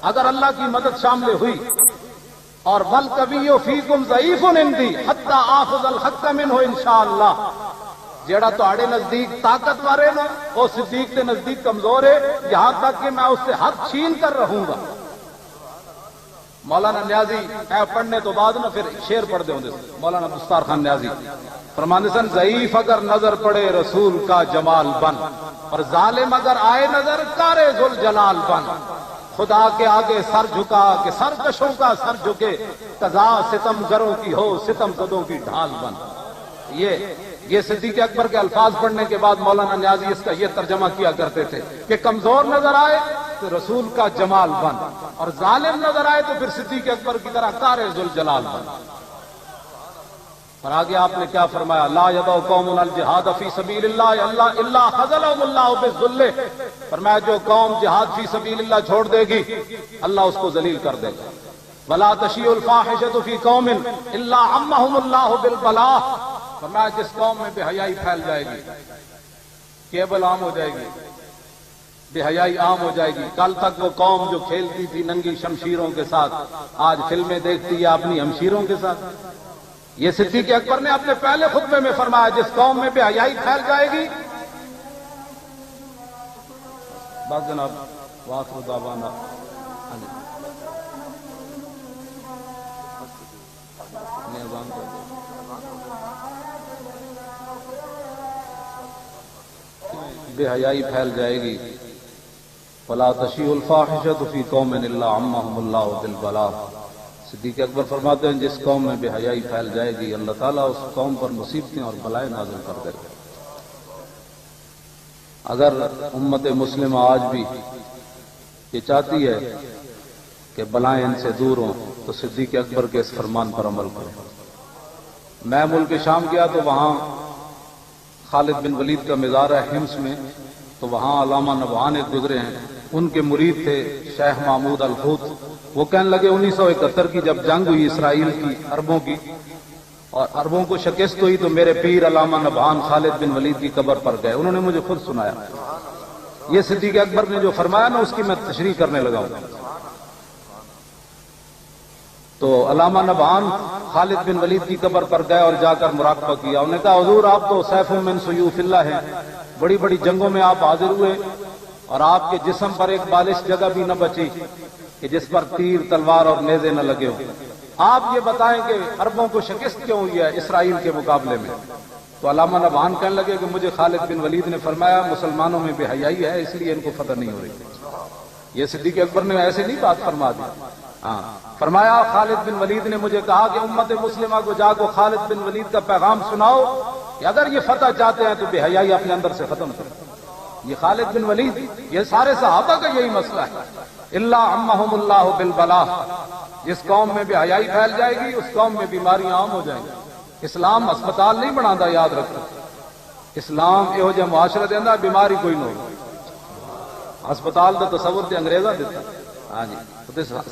اگر اللہ کی مدد شامل ہوئی اور بل کبھی فیکم ضعیف عندی حتی آخذ الحق منہ انشاءاللہ، جیڑا تہاڈے نزدیک طاقتور ہے نا وہ صدیق کے نزدیک کمزور ہے، یہاں تک کہ میں اس سے حق چھین کر رہوں گا۔ مولانا نیازی اے پڑھنے تو بعد نا پھر شعر پڑھ دے ہوندے مولانا دستار خان نیازی فرماندے سن، ضعیف اگر نظر پڑے رسول کا جمال بن، اور ظالم اگر آئے نظر کارے ذوالجلال بن، خدا کے آگے سر جھکا کہ سرکشوں کا سر جھکے، قضا ستم گروں کی ہو ستم زدوں کی ڈھال بن۔ یہ صدیق اکبر کے الفاظ پڑھنے کے بعد مولانا نیازی اس کا یہ ترجمہ کیا کرتے تھے کہ کمزور نظر آئے تو رسول کا جمال بن، اور ظالم نظر آئے تو پھر صدیق اکبر کی طرح کارے ذوالجلال بن۔ اور آگے آپ نے کیا فرمایا، لا یدع قوم الجہاد فی سبیل اللہ الا خذلهم اللہ بالذل، فرمایا جو قوم جہاد فی سبیل اللہ چھوڑ دے گی اللہ اس کو ذلیل کر دے گا۔ ولا تشیع الفاحشۃ فی قوم الا عمهم اللہ بالبلاء، فرمایا جس قوم میں بے حیائی پھیل جائے گی، کیبل عام ہو جائے گی، بے حیائی عام ہو جائے گی۔ کل تک وہ قوم جو کھیلتی تھی ننگی شمشیروں کے ساتھ آج فلمیں دیکھتی ہے اپنی ہمشیروں کے ساتھ۔ یہ صدیق اکبر نے اپنے پہلے خطبے میں فرمایا جس قوم میں بے حیائی پھیل جائے گی۔ بس جناب وآخر دعوانا بے حیائی پھیل جائے گی، فلا تشیع الفاحشۃ فی قوم الا عمهم اللہ بالبلاء۔ صدیق اکبر فرماتے ہیں جس قوم میں بے حیائی پھیل جائے گی اللہ تعالیٰ اس قوم پر مصیبتیں اور بلائیں نازل کر دے گا۔ اگر امت مسلمہ آج بھی یہ چاہتی ہے کہ بلائیں ان سے دور ہوں تو صدیق اکبر کے اس فرمان پر عمل کریں۔ میں ملک شام گیا تو وہاں خالد بن ولید کا مزار ہے حمص میں، تو وہاں علامہ نبہان ایک گزرے ہیں، ان کے مرید تھے شیخ محمود الحوت۔ وہ کہنے لگے 1971 کی جب جنگ ہوئی اسرائیل کی عربوں کی اور عربوں کو شکست ہوئی تو میرے پیر علامہ نبہان خالد بن ولید کی قبر پر گئے، انہوں نے مجھے خود سنایا۔ یہ صدیق اکبر نے جو فرمایا نا اس کی میں تشریح کرنے لگا ہوں۔ تو علامہ نبہان خالد بن ولید کی قبر پر گئے اور جا کر مراقبہ کیا۔ انہوں نے کہا حضور آپ تو سیف من سیوف اللہ ہیں، بڑی بڑی جنگوں میں آپ حاضر ہوئے اور آپ کے جسم پر ایک بالش جگہ بھی نہ بچی کہ جس پر تیر تلوار اور نیزے نہ لگے ہوں، آپ یہ بتائیں کہ عربوں کو شکست کیوں ہوئی ہے اسرائیل کے مقابلے میں؟ تو علامہ نبہان کہنے لگے کہ مجھے خالد بن ولید نے فرمایا مسلمانوں میں بے حیائی ہے اس لیے ان کو فتح نہیں ہو رہی۔ یہ صدیق اکبر نے ایسے نہیں بات فرما دی، ہاں فرمایا خالد بن ولید نے مجھے کہا کہ امت مسلمہ کو جا کو خالد بن ولید کا پیغام سناؤ کہ اگر یہ فتح چاہتے ہیں تو بے حیائی اپنے اندر سے ختم کرو۔ یہ خالد بن ولید، یہ سارے صحابہ کا یہی مسئلہ ہے، اللہ عمهم اللہ بالبلاء، جس قوم میں بے حیائی پھیل جائے گی اس قوم میں بیماریاں عام ہو جائیں گی۔ اسلام ہسپتال نہیں بناتا، یاد رکھو، اسلام یہو جہا معاشرہ دینا بیماری کوئی نہ ہو۔ ہسپتال کا تصور تے انگریزاں دیتا، ہاں جی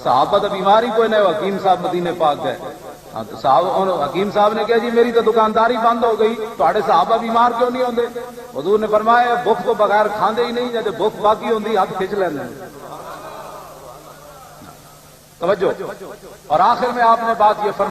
صحابہ تو بیماری کوئی نہیں۔ حکیم صاحب مدینے پاک گئے، ہاں تو صاحب حکیم صاحب نے کہا جی میری تو دکانداری بند ہو گئی، تھوڑے صحابہ بیمار کیوں نہیں ہوندے؟ حضور نے فرمایا بھوک کو بغیر کھاندے ہی نہیں، جب بھوک باقی ہوندی ہاتھ کھچ لیندے۔ توجہ، اور آخر میں آپ نے بات یہ فرمائی